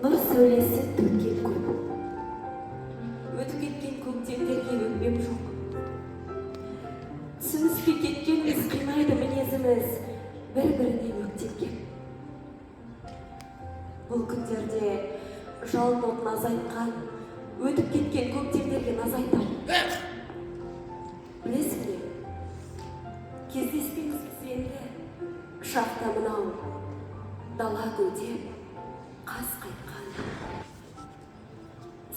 нұр сөйлесі төккен күн. Өтіп кеткен көктемдерге өкпем жоқ. Түсініспей кеткеніміз қимайды мінезіміз, бір-біріне өктепкен. Бұл күндерде жалын отын азайтқан, өтіп кеткен көктемдерге назайтам. Білесің бе, кездеспейміз біз енді, шақта мынау, дала гүлдеп, қас қайтқан.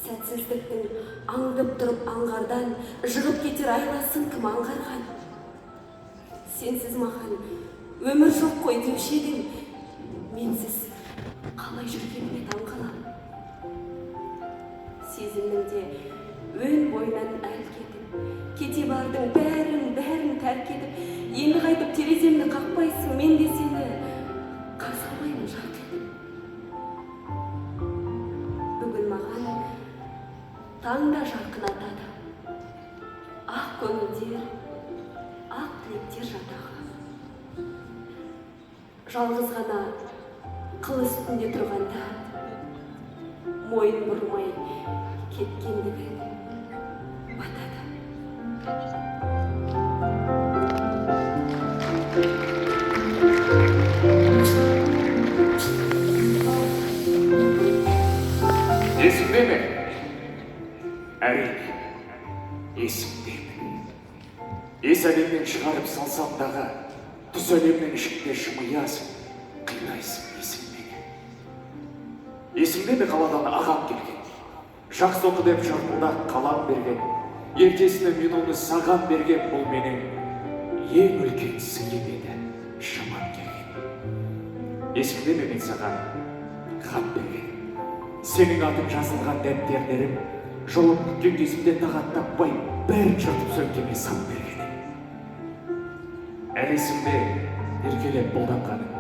Сәтсіздіктің аңдып тұрып аңғардан, жығып кетер айласын кім аңғарған. Сенсіз маған өмір жоқ қой деуші едің, менсіз қалай жүргеніме таңқалам. Сезімніңде өн бойынан әл кетіп, кете бардың бәрін тәрк етіп, енді қайтып тереземді қақпайсың, мен де сені қарсы алмаймын жарқ етіп. Бүгін маған таңда жарқын атады, ақ көңілдер, ақ тілектер жатағы. Жалғыз ғана қыл үстінде тұрғанда, мойын бұрмай кеткендігі батады. Есімде ме? Әрине, есімдемін. Ес әлемнен шығарып салсам дағы, тұз әлемнің ішінде жымиясың, қинайсың есімдеме. Есімде ме қаладан ағам келген, жақсы оқы деп жыртылдақ қалам берген, ертесіне мен оны саған берген, бұл менің ең үлкен сыйым еді, шамам келген. Есімде ме мен саған хат берген, сенің атың жазылған дәптердерім, жолып күткен кезімде тағат таппай, бәрін жыртып сөмкеме сап бергенім. Әлі есімде еркелеп бұлданғаным,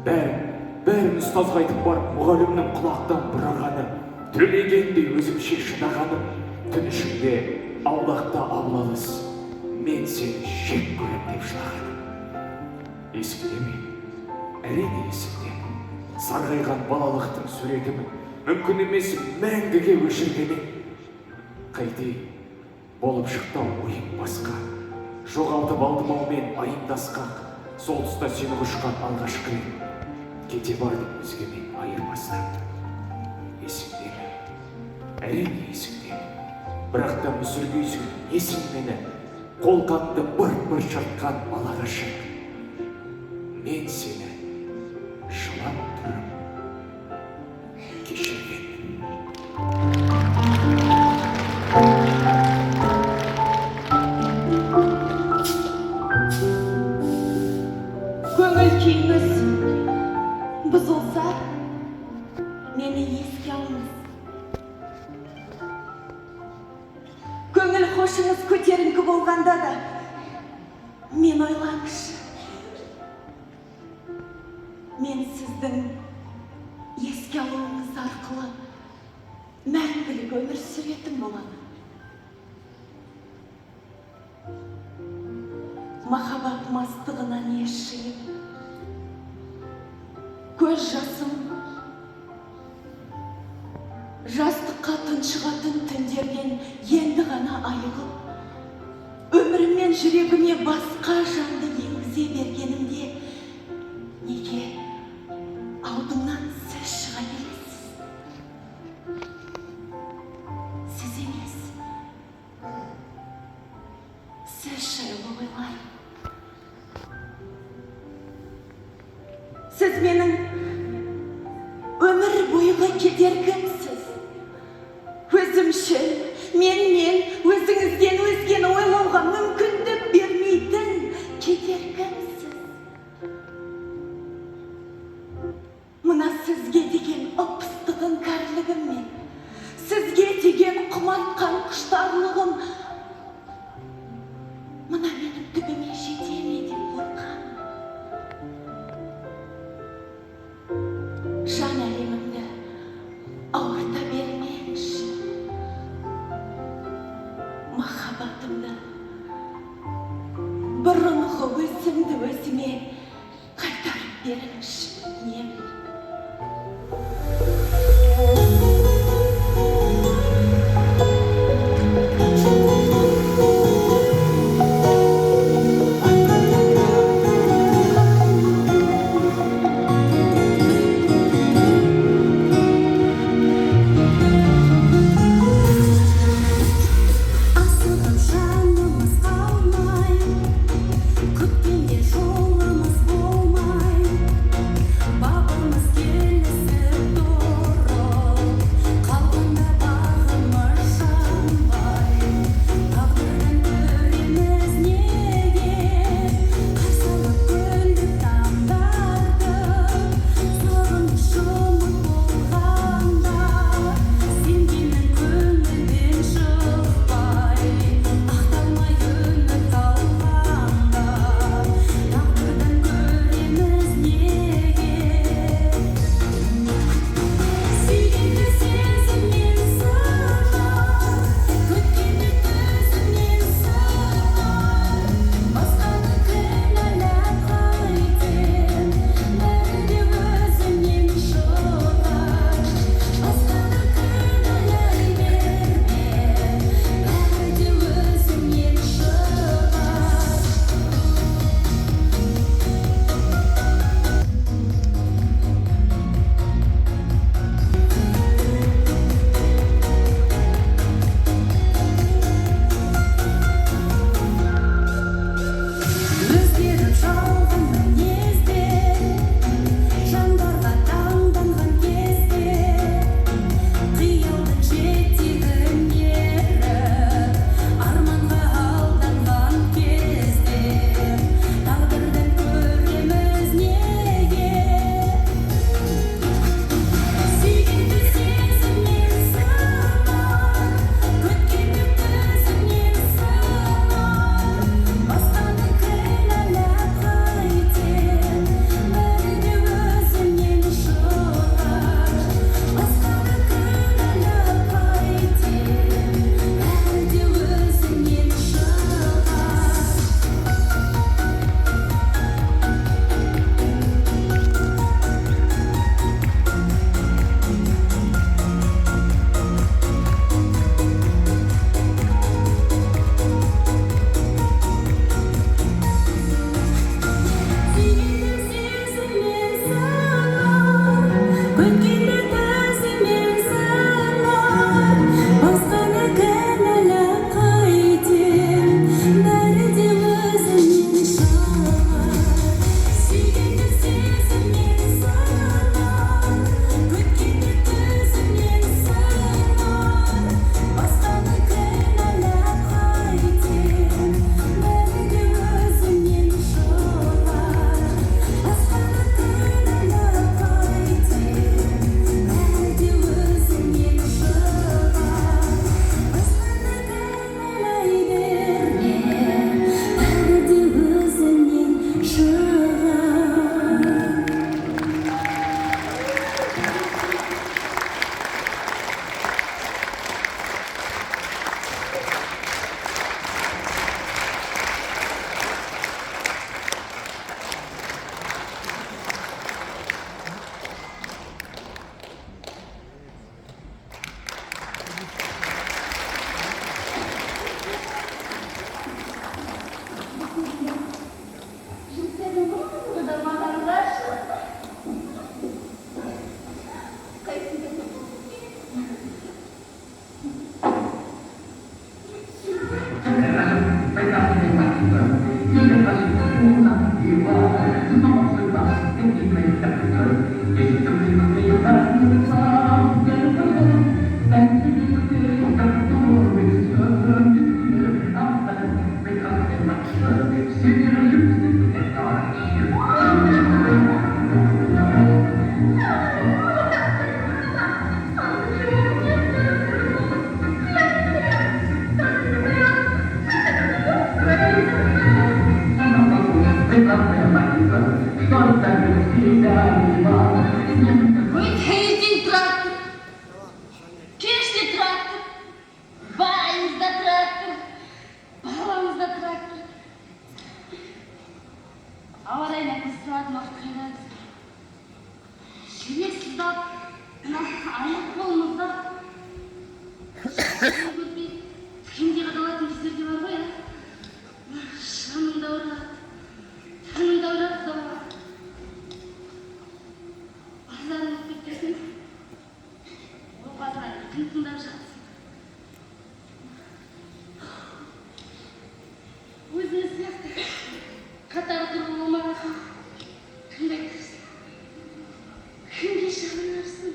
бәрін ұстазға айтып барып, мұғалімнің құлақтан бұрағаным, төлегендей өзімше шыдағаным, түн ішінде аулақта аулалыс, мен сені жек көрем деп жылағаным. Есімде ме? Әрине есімде. Сарғайған балалықтың суретімін, мүмкін емес мәңгіге өшіргенім. Қайтейін, болып шықты ойым басқа, жоғалтып алдым ау мен айымдасқақ, сол тұста сені құшқан алғашқы рет, кете бардым өзгемен айырмастан. Есімде ме? Әрине есімде. Бірақ та мүсіргейсің есің мені, қолқамды бір жыртқан балағашық. Мен сені жылап тұрып кешіргенмін. Көңіл күйіңіз бұзылса, мені еске алыңыз. Көңіл қошыңыз көтеріңкі болғанда да, мен ойлаңызшы. Мен сіздің еске алуыңыз арқылы мәңгілік өмір сүретін боламын. Махаббат мастығынан ес жиып, көз жасым жастыққа тұншығатын түндерден енді ғана айығып, өмірім мен жүрегіме басқа жанды енгізе бергенімде, неге алдымнан сіз шыға келесіз? Сіз емес, сіз жайлы ойлаймын. Сіз менің өмір бойғы кедергімсіз. Өзімшіл, мен өзіңізден өзгені ойлауға мүмкіндік бермейтін кедергімсіз. Мына сізге деген ып-ыстығын кәрілігіммен, сізге деген құмартқан құштарлығым, мына менің түбіме жете ме деп қорқам. Жан әлемімді ауырта бермеңізші. Махаббатымды, бұрынғы өзімді өзіме қайтарып беріңізші. Вытяните трактор, чешьте трактор, баемся до трактор, баламыз да трактор. Ауа райына көзсұратын уақыт қайдан? Шелек сыздап, аяқ қолымызда кімде қадалатын кездер де бар ғой, шаның даурады, таңың даурады да бар. Базарын өтіп кетесің, ол базарға кім тыңдап жатсың? Өзіне сияқты қатар тұру болмағасын, кімді айтырсың? Кімге шағынарсың?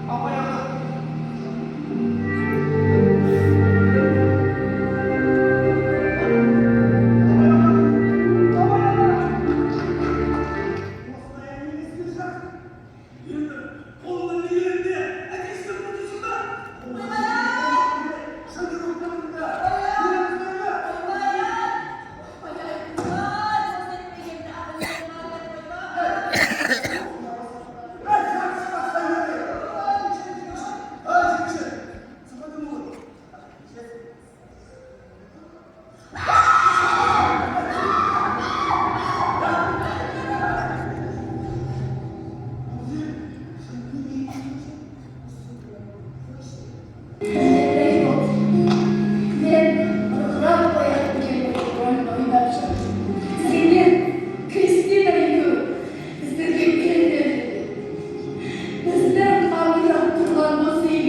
Apa yang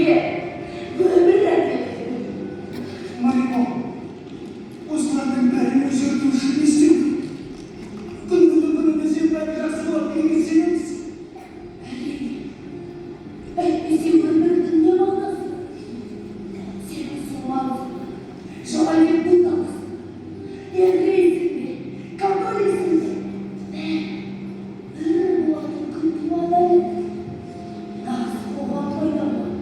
сізге өмір әкеледі. Маримо, осылардың бәрін өзгерту үшін не істеу? Күннің күні сен бәрі жақсы болады деген сенеміз. Әйтпесе өмірдің не мағынасы? Сенің сұлуың жауайып бұлдамыз. Еврейсің бе, католиксің бе? Бір болатын күн туады әлі. Нағыз қоғам пайда болады.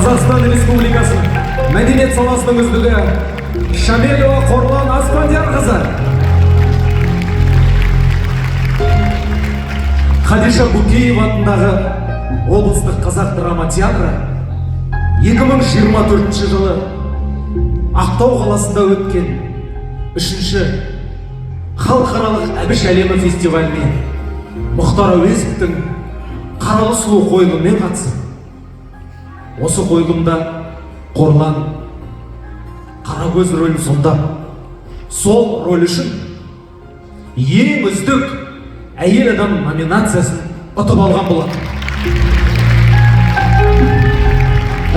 Қазақстан Республикасының мәдениет саласының үздігі Шамелова Қорлан Аспандиярқызы, Хадиша Букеева атындағы облыстық қазақ драма театры 2024 жылы Ақтау қаласында өткен 3-ші халықаралық әбіш әлемі фестиваліне Мұхтар Әуезовтің Қаралы сұлу қойылымымен қатысып, осы қойылымда Қорлан Қарагөз рөлін сомдап, сол рөл үшін ең үздік әйел адам номинациясын ұтып алған болады.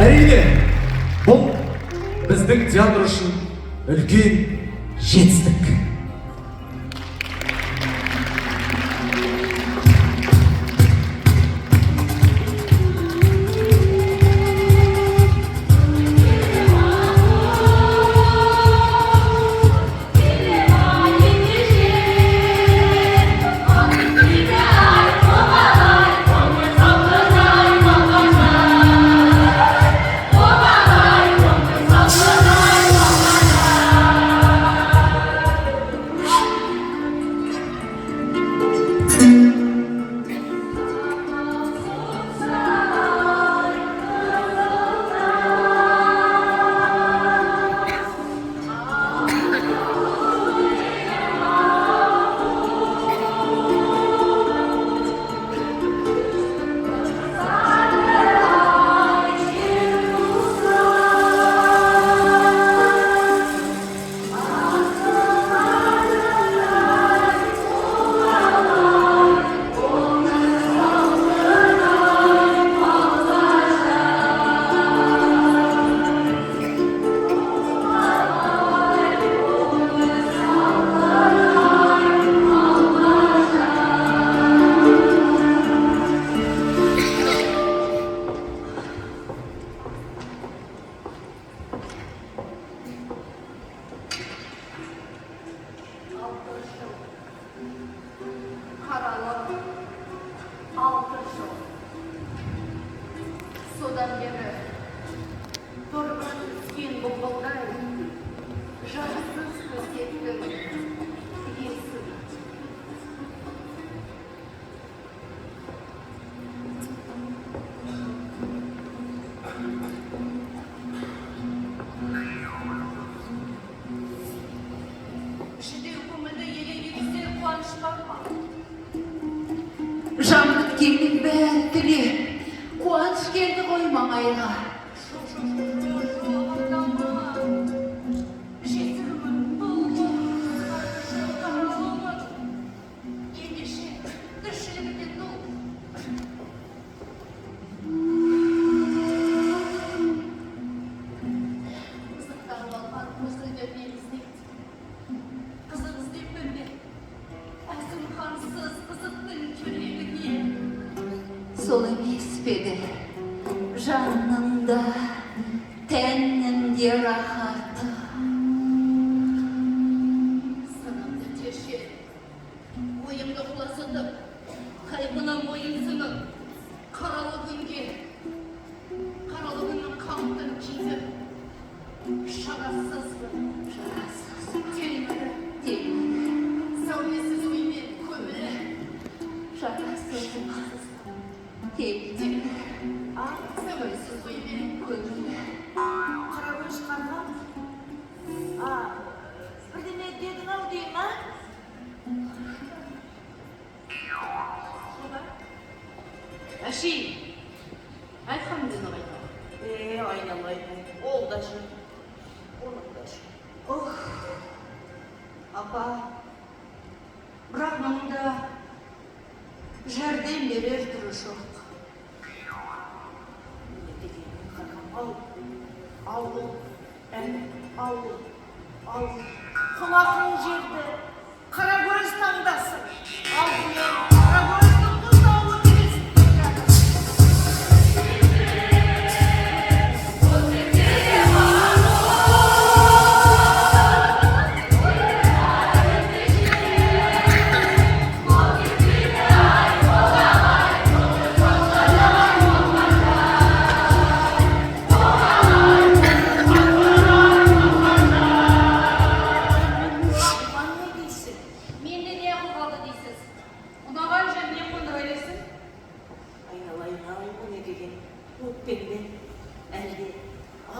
Әрине, бұл біздің театр үшін үлкен жетістік. Содан бері торғын түскен бұлбұлдай жарсыз көздеттің есін. Жүдеу көңілді елегізер қуаныш бар ма? Жан біткеннің бәрі тіле, қуаныш келді ғой маңайға. Жесірмін бұл ендеше тіршілігінен бұл. Қызықтарып алған көзілдеріне іздейді. Қызық іздеп білді. Әзім қансыз қызықтың жүрегіне. Сол емес педі, жанында, тәнінде рахаты. Сынымды тершер, ойымды құласытып, қайғына мойынсынып, қаралы күнге, қаралы күннің қамытын киіп, шарасызбын, телмірі, сәулесіз оймен көмілі, шарасызбын. Тепті, сәуесіз оймен көңілі. Қарагөз қарғам. Бірдеме дедің-ау дейм, а? Әшейін, айтқан дені қайтам. Айналайын, ол да жүр, оның да жүр. Апа, бірақ мұнда жәрдем берер түрі жоқ. Не дегенің қарғам, ауыл. Құлақың жерді, Қарагөз таңдасын. Алдымен Қарагөздің құлдауы келесін. Oh,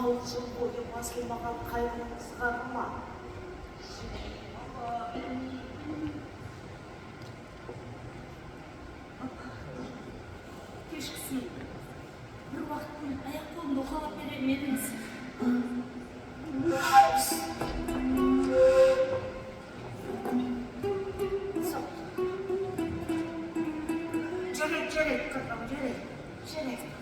6 жыл бойы басылмаған қайғыңыз қаны ма? Кешкісін бір уақыттың аяқ қолымды уқалап берер ме едіңіз? Жарайды, қырқам, жарайды.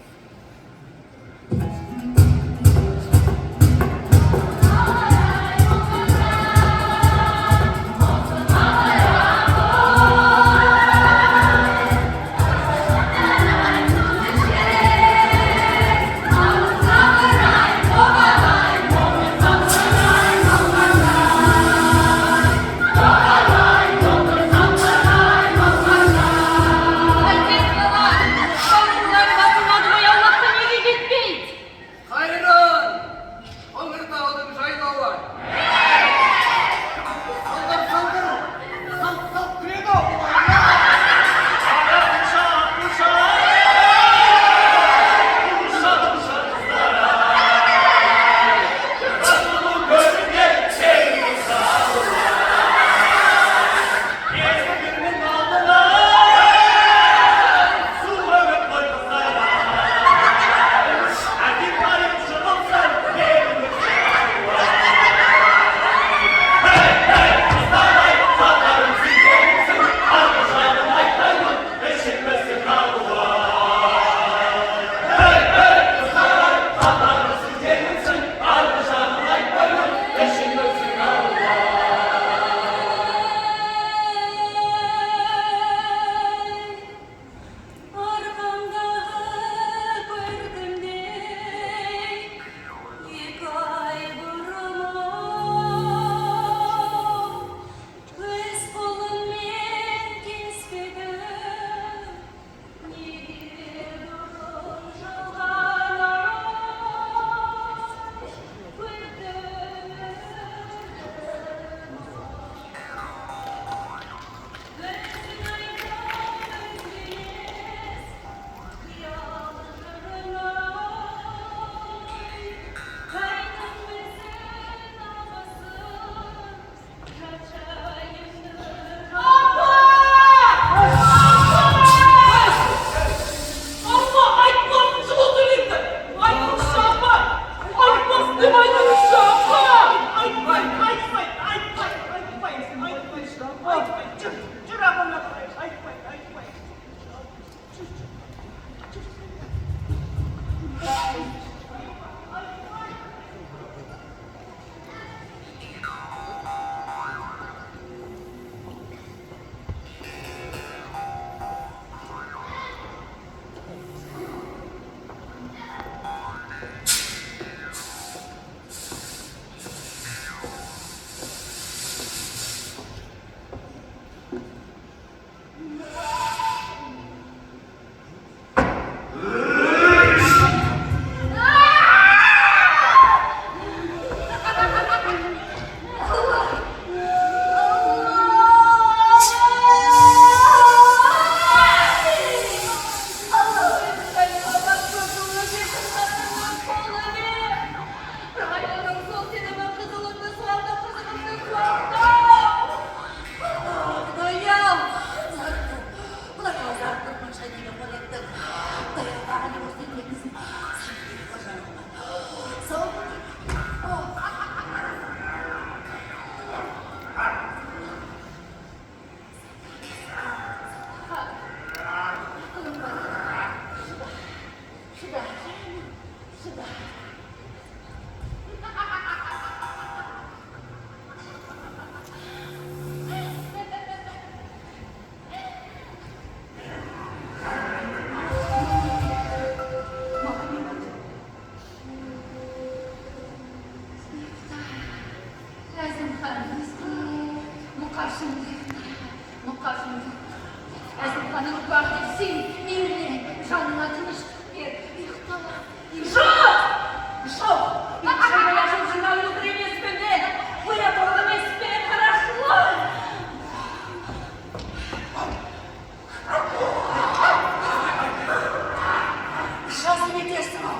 Сейчас мне тесно.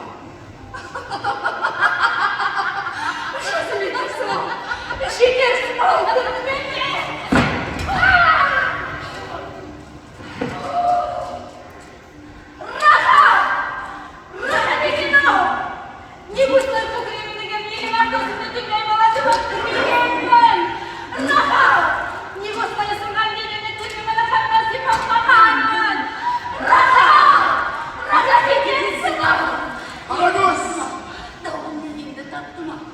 Gözümde tümleyi balası baktım bilgeyim. Rahat! Nigostaya sungan gelini tümlemene kalmaz yapamakan. Rahat! Rahat edilsin ama. Karagöz! Doğum bilgimde tattım ama.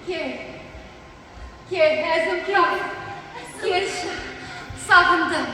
Gel. Gel, Ezim Kral. Gel, sağındım.